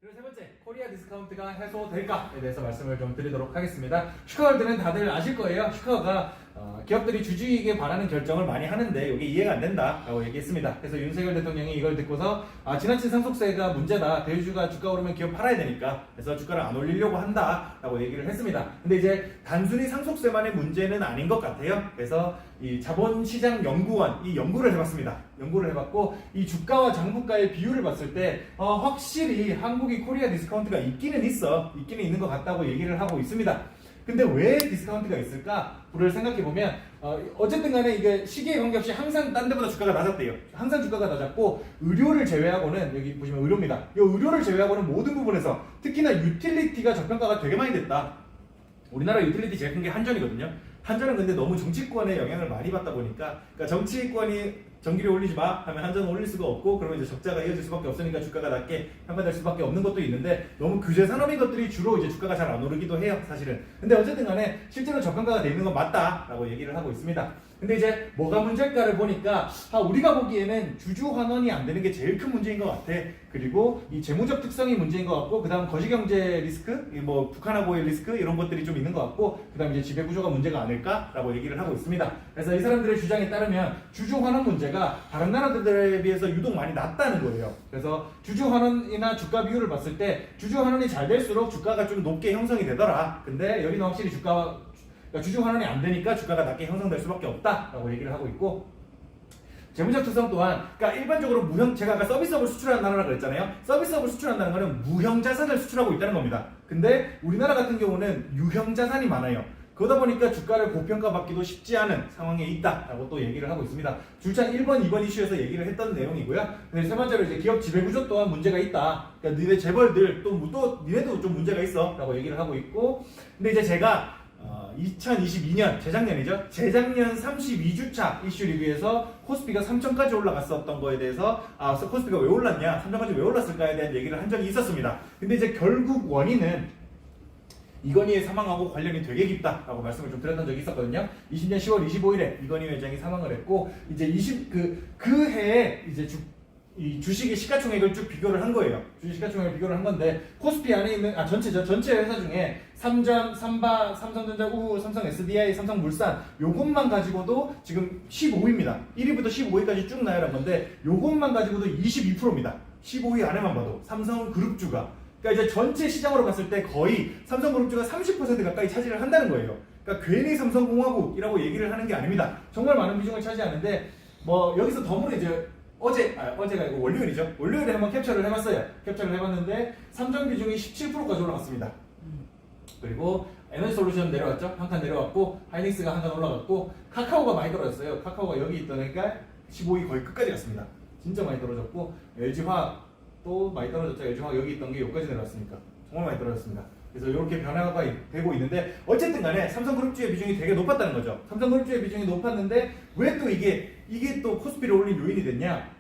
그리고 세 번째, 코리아 디스카운트가 해소될까에 대해서 말씀을 좀 드리도록 하겠습니다. 슈카월드는 다들 아실 거예요. 슈카가 기업들이 주주이익에 바라는 결정을 많이 하는데 이게 이해가 안 된다라고 얘기했습니다. 그래서 윤석열 대통령이 이걸 듣고서 지나친 상속세가 문제다. 대주주가 주가 오르면 기업 팔아야 되니까 그래서 주가를 안 올리려고 한다라고 얘기를 했습니다. 근데 이제 단순히 상속세만의 문제는 아닌 것 같아요. 그래서 이 자본시장 연구원 이 연구를 해봤습니다. 연구를 해봤고 이 주가와 장부가의 비율을 봤을 때 확실히 한국이 코리아 디스카운트가 있기는 있는 것 같다고 얘기를 하고 있습니다. 근데 왜 디스카운트가 있을까?를 생각해보면 어쨌든 간에 이게 시기에 관계없이 항상 딴 데보다 주가가 낮았대요. 항상 주가가 낮았고 의료를 제외하고는 여기 보시면 의료입니다. 이 의료를 제외하고는 모든 부분에서 특히나 유틸리티가 저평가가 되게 많이 됐다. 우리나라 유틸리티 제일 큰 게 한전이거든요. 한전은 근데 너무 정치권의 영향을 많이 받다 보니까 그러니까 정치권이 전기료 올리지 마 하면 한전은 올릴 수가 없고 그러면 이제 적자가 이어질 수밖에 없으니까 주가가 낮게 평가될 수밖에 없는 것도 있는데 너무 규제 산업인 것들이 주로 이제 주가가 잘 안 오르기도 해요, 사실은. 근데 어쨌든 간에 실제로 저평가가 돼 있는 건 맞다라고 얘기를 하고 있습니다. 근데 이제 뭐가 문제일까를 보니까 우리가 보기에는 주주 환원이 안 되는 게 제일 큰 문제인 것 같아. 그리고 이 재무적 특성이 문제인 것 같고 그다음 거시경제 리스크, 뭐 북한하고의 리스크 이런 것들이 좀 있는 것 같고 그다음 이제 지배구조가 문제가 아닐까라고 얘기를 하고 있습니다. 그래서 이 사람들의 주장에 따르면 주주 환원 문제가 다른 나라들에 비해서 유독 많이 낮다는 거예요. 그래서 주주 환원이나 주가 비율을 봤을 때 주주 환원이 잘 될수록 주가가 좀 높게 형성이 되더라. 근데 여기는 확실히 그러니까 주주 환원이 안 되니까 주가가 낮게 형성될 수밖에 없다라고 얘기를 하고 있고 재무적 특성 또한 그러니까 일반적으로 제가 아까 서비스업을 수출하는 나라라고 그랬잖아요. 서비스업을 수출한다는 거는 무형 자산을 수출하고 있다는 겁니다. 근데 우리나라 같은 경우는 유형 자산이 많아요. 그러다 보니까 주가를 고평가받기도 쉽지 않은 상황에 있다라고 또 얘기를 하고 있습니다. 줄창 1번, 2번 이슈에서 얘기를 했던 내용이고요. 근데 세 번째로 이제 기업 지배구조 또한 문제가 있다. 그러니까 너네 재벌들 또 니네도 좀 문제가 있어라고 얘기를 하고 있고 근데 이제 제가 2022년 재작년이죠. 재작년 32주차 이슈 리뷰에서 코스피가 3천까지 올라갔었던 거에 대해서 코스피가 왜 올랐냐, 3천까지 왜 올랐을까에 대한 얘기를 한 적이 있었습니다. 근데 이제 결국 원인은 이건희의 사망하고 관련이 되게 깊다라고 말씀을 좀 드렸던 적이 있었거든요. 20년 10월 25일에 이건희 회장이 사망을 했고 이제 그 해에 이제 이 주식의 시가총액을 쭉 비교를 한 거예요. 주식 시가총액을 비교를 한 건데 코스피 안에 있는 전체 회사 중에 삼전, 삼바, 삼성전자, 우후, 삼성 SDI, 삼성물산 요것만 가지고도 지금 15위입니다. 1위부터 15위까지 쭉 나열한 건데 요것만 가지고도 22%입니다. 15위 안에만 봐도 삼성그룹주가 그러니까 이제 전체 시장으로 봤을 때 거의 삼성그룹주가 30% 가까이 차지를 한다는 거예요. 그러니까 괜히 삼성공화국이라고 얘기를 하는 게 아닙니다. 정말 많은 비중을 차지하는데 뭐 여기서 덤으로 이제 어제가 아니고 월요일이죠. 월요일에 한번 캡처를 해봤어요. 캡처를 해봤는데 삼성 비중이 17%까지 올라갔습니다. 그리고 에너지솔루션 내려왔죠. 한 칸 내려왔고 하이닉스가 한 칸 올라갔고 카카오가 많이 떨어졌어요. 카카오가 여기 있다니까 15위 거의 끝까지 갔습니다. 진짜 많이 떨어졌고 LG화학도 많이 떨어졌죠. LG화학 여기 있던 게 여기까지 내려왔으니까 정말 많이 떨어졌습니다. 그래서 이렇게 변화가 되고 있는데 어쨌든 간에 삼성그룹주의 비중이 되게 높았다는 거죠. 삼성그룹주의 비중이 높았는데 왜 또 이게 또 코스피를 올린 요인이 됐냐?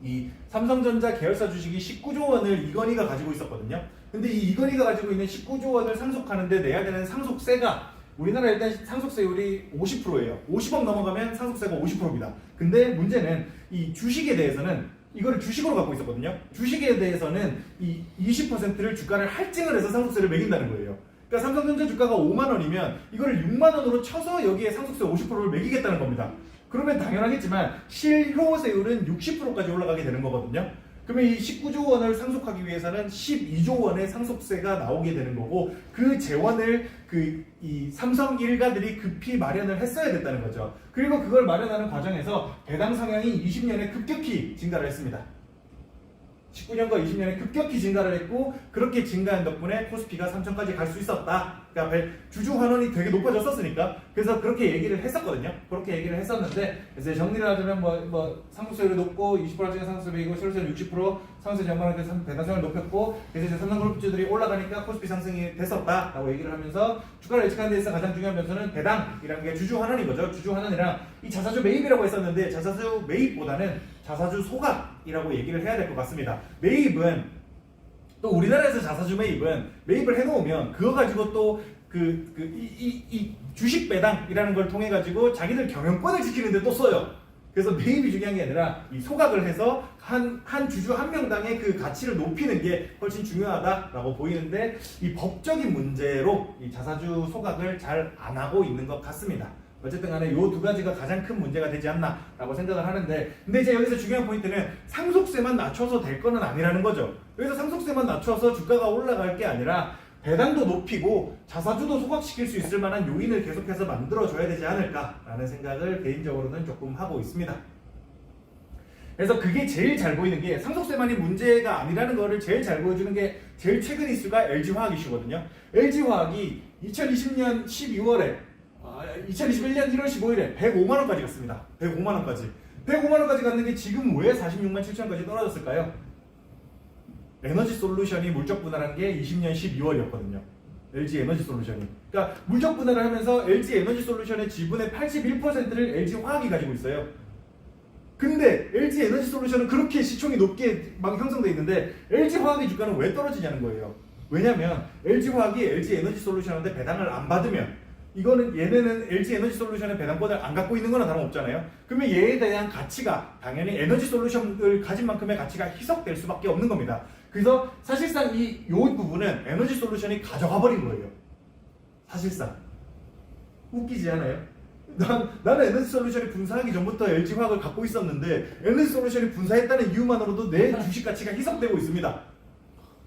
이 삼성전자 계열사 주식이 19조 원을 이건희가 가지고 있었거든요. 근데 이 이건희가 가지고 있는 19조 원을 상속하는데 내야 되는 상속세가 우리나라 일단 상속세율이 50%예요. 50억 넘어가면 상속세가 50%입니다. 근데 문제는 이 주식에 대해서는 이거를 주식으로 갖고 있었거든요. 주식에 대해서는 이 20%를 주가를 할증을 해서 상속세를 매긴다는 거예요. 그러니까 삼성전자 주가가 5만 원이면 이거를 6만 원으로 쳐서 여기에 상속세 50%를 매기겠다는 겁니다. 그러면 당연하겠지만 실효세율은 60%까지 올라가게 되는 거거든요. 그러면 이 19조 원을 상속하기 위해서는 12조 원의 상속세가 나오게 되는 거고 그 재원을 이 삼성 일가들이 급히 마련을 했어야 됐다는 거죠. 그리고 그걸 마련하는 과정에서 배당 성향이 20년에 급격히 증가를 했습니다. 19년과 20년에 급격히 증가를 했고 그렇게 증가한 덕분에 코스피가 3천까지 갈 수 있었다. 그러니까 주주 환원이 되게 높아졌었으니까 그래서 그렇게 얘기를 했었거든요. 그렇게 얘기를 했었는데 그래서 정리를 하자면 뭐 상속세율이 높고 20%짜리 상속세율이고 실효세율 60% 상속세 전반하게 배당성을 높였고 그래서 이제 삼성그룹주들이 올라가니까 코스피 상승이 됐었다라고 얘기를 하면서 주가를 예측하는 데 있어서 가장 중요한 변수는 배당이라는 게 주주 환원인 거죠. 주주 환원이랑 이 자사주 매입이라고 했었는데 자사주 매입보다는 자사주 소각이라고 얘기를 해야 될 것 같습니다. 매입은 또 우리나라에서 자사주 매입을 해놓으면 그거 가지고 또 이 주식 배당이라는 걸 통해 가지고 자기들 경영권을 지키는데 또 써요. 그래서 매입이 중요한 게 아니라 이 소각을 해서 한 주주 한 명당의 그 가치를 높이는 게 훨씬 중요하다라고 보이는데 이 법적인 문제로 이 자사주 소각을 잘 안 하고 있는 것 같습니다. 어쨌든 간에 이 두 가지가 가장 큰 문제가 되지 않나라고 생각을 하는데, 근데 이제 여기서 중요한 포인트는 상속세만 낮춰서 될 거는 아니라는 거죠. 여기서 상속세만 낮춰서 주가가 올라갈 게 아니라 배당도 높이고 자사주도 소각시킬 수 있을 만한 요인을 계속해서 만들어줘야 되지 않을까라는 생각을 개인적으로는 조금 하고 있습니다. 그래서 그게 제일 잘 보이는 게 상속세만이 문제가 아니라는 거를 제일 잘 보여주는 게 제일 최근 이슈가 LG화학 이슈거든요. LG화학이 2020년 12월에 2021년 1월 15일에 105만원까지 갔습니다. 105만원까지. 105만원까지 갔는 게 지금 왜 46만 7천원까지 떨어졌을까요? 에너지 솔루션이 물적 분할한 게 20년 12월이었거든요. LG 에너지 솔루션이. 그러니까 물적 분할을 하면서 LG 에너지 솔루션의 지분의 81%를 LG 화학이 가지고 있어요. 근데 LG 에너지 솔루션은 그렇게 시총이 높게 막 형성돼 있는데 LG 화학의 주가는 왜 떨어지냐는 거예요. 왜냐면 LG 화학이 LG 에너지 솔루션한테 배당을 안 받으면 이거는 얘네는 LG 에너지 솔루션의 배당권을 안 갖고 있는 거나 다름없잖아요. 그러면 얘에 대한 가치가 당연히 에너지 솔루션을 가진 만큼의 가치가 희석될 수밖에 없는 겁니다. 그래서 사실상 이 부분은 에너지 솔루션이 가져가 버린 거예요. 사실상. 웃기지 않아요? 나는 에너지 솔루션이 분사하기 전부터 LG화학을 갖고 있었는데 에너지 솔루션이 분사했다는 이유만으로도 내 주식 가치가 희석되고 있습니다.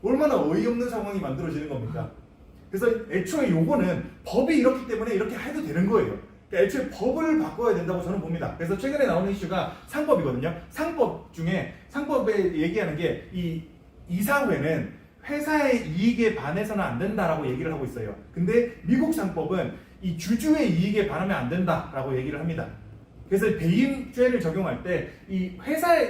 얼마나 어이없는 상황이 만들어지는 겁니까? 그래서 애초에 요거는 법이 이렇기 때문에 이렇게 해도 되는 거예요. 그러니까 애초에 법을 바꿔야 된다고 저는 봅니다. 그래서 최근에 나오는 이슈가 상법이거든요. 상법에 얘기하는 게 이 이사회는 회사의 이익에 반해서는 안 된다라고 얘기를 하고 있어요. 근데 미국 상법은 이 주주의 이익에 반하면 안 된다라고 얘기를 합니다. 그래서 배임죄를 적용할 때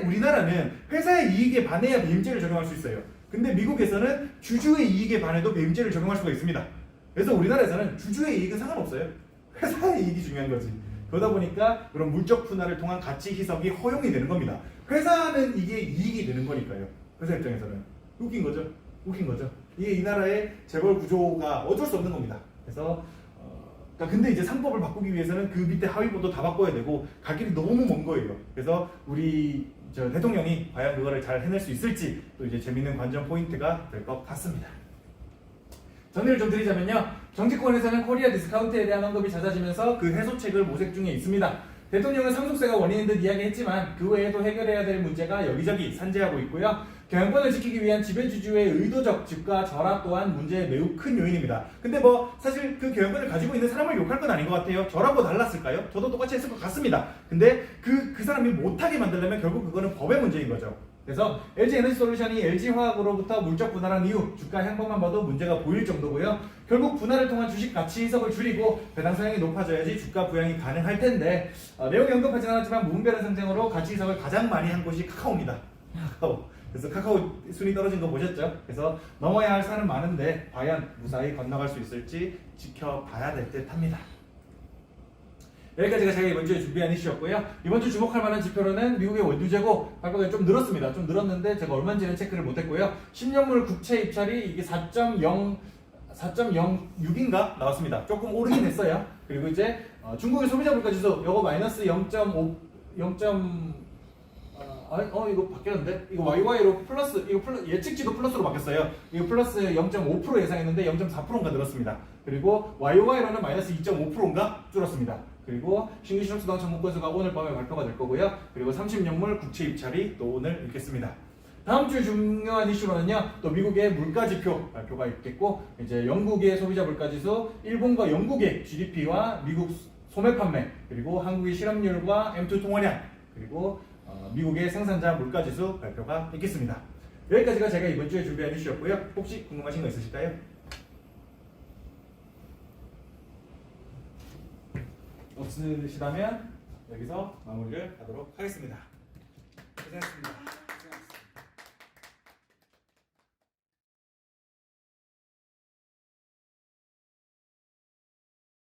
우리나라는 회사의 이익에 반해야 배임죄를 적용할 수 있어요. 근데 미국에서는 주주의 이익에 반해도 배임죄를 적용할 수가 있습니다. 그래서 우리나라에서는 주주의 이익은 상관없어요. 회사의 이익이 중요한 거지. 그러다 보니까 그런 물적 분할을 통한 가치 희석이 허용이 되는 겁니다. 회사는 이게 이익이 되는 거니까요. 회사 입장에서는. 웃긴 거죠. 이게 이 나라의 재벌 구조가 어쩔 수 없는 겁니다. 그래서 근데 이제 상법을 바꾸기 위해서는 그 밑에 하위법도 다 바꿔야 되고 갈 길이 너무 먼 거예요. 그래서 우리 대통령이 과연 그거를 잘 해낼 수 있을지 또 이제 재밌는 관전 포인트가 될 것 같습니다. 정리를 좀 드리자면요. 정치권에서는 코리아 디스카운트에 대한 언급이 잦아지면서 그 해소책을 모색 중에 있습니다. 대통령은 상속세가 원인인 듯 이야기했지만 그 외에도 해결해야 될 문제가 여기저기 산재하고 있고요. 경영권을 지키기 위한 지배주주의 의도적 주가 절하 또한 문제의 매우 큰 요인입니다. 근데 사실 그 경영권을 가지고 있는 사람을 욕할 건 아닌 것 같아요. 저라고 달랐을까요? 저도 똑같이 했을 것 같습니다. 근데 그 사람이 못하게 만들려면 결국 그거는 법의 문제인 거죠. 그래서 LG 에너지 솔루션이 LG 화학으로부터 물적 분할한 이후 주가 향방만 봐도 문제가 보일 정도고요. 결국 분할을 통한 주식 가치 희석을 줄이고 배당 성향이 높아져야지 주가 부양이 가능할 텐데 내용이 언급하진 않았지만 무분별한 상승으로 가치 희석을 가장 많이 한 곳이 카카오입니다. 카카오. 그래서 카카오 순위 떨어진 거 보셨죠? 그래서 넘어야 할 산은 많은데 과연 무사히 건너갈 수 있을지 지켜봐야 될 듯 합니다. 여기까지가 제가 이번 주에 준비한 이슈였고요. 이번 주 주목할 만한 지표로는 미국의 원유재고 발표가 좀 늘었습니다. 좀 늘었는데 제가 얼마인지는 체크를 못했고요. 10년물 국채 입찰이 이게 4.06인가 나왔습니다. 조금 오르긴 했어요. 그리고 이제 중국의 소비자 물가지수 요거 마이너스 0.5 이거 바뀌었는데 이거 YY로 플러스 예측치도 플러스로 바뀌었어요. 이거 플러스 0.5% 예상했는데 0.4%인가 늘었습니다. 그리고 YY로는 마이너스 2.5%인가 줄었습니다. 그리고 신규 실업수당 청구 건수가 오늘 밤에 발표가 될 거고요. 그리고 30년물 국채 입찰이 또 오늘 있겠습니다. 다음 주 중요한 이슈로는요. 또 미국의 물가지표 발표가 있겠고 이제 영국의 소비자 물가지수, 일본과 영국의 GDP와 미국 소매 판매, 그리고 한국의 실업률과 M2 통화량, 그리고 미국의 생산자 물가지수 발표가 있겠습니다. 여기까지가 제가 이번 주에 준비한 이슈였고요. 혹시 궁금하신 거 있으실까요? 없으시다면 여기서 마무리를 하도록 하겠습니다. 고생하셨습니다.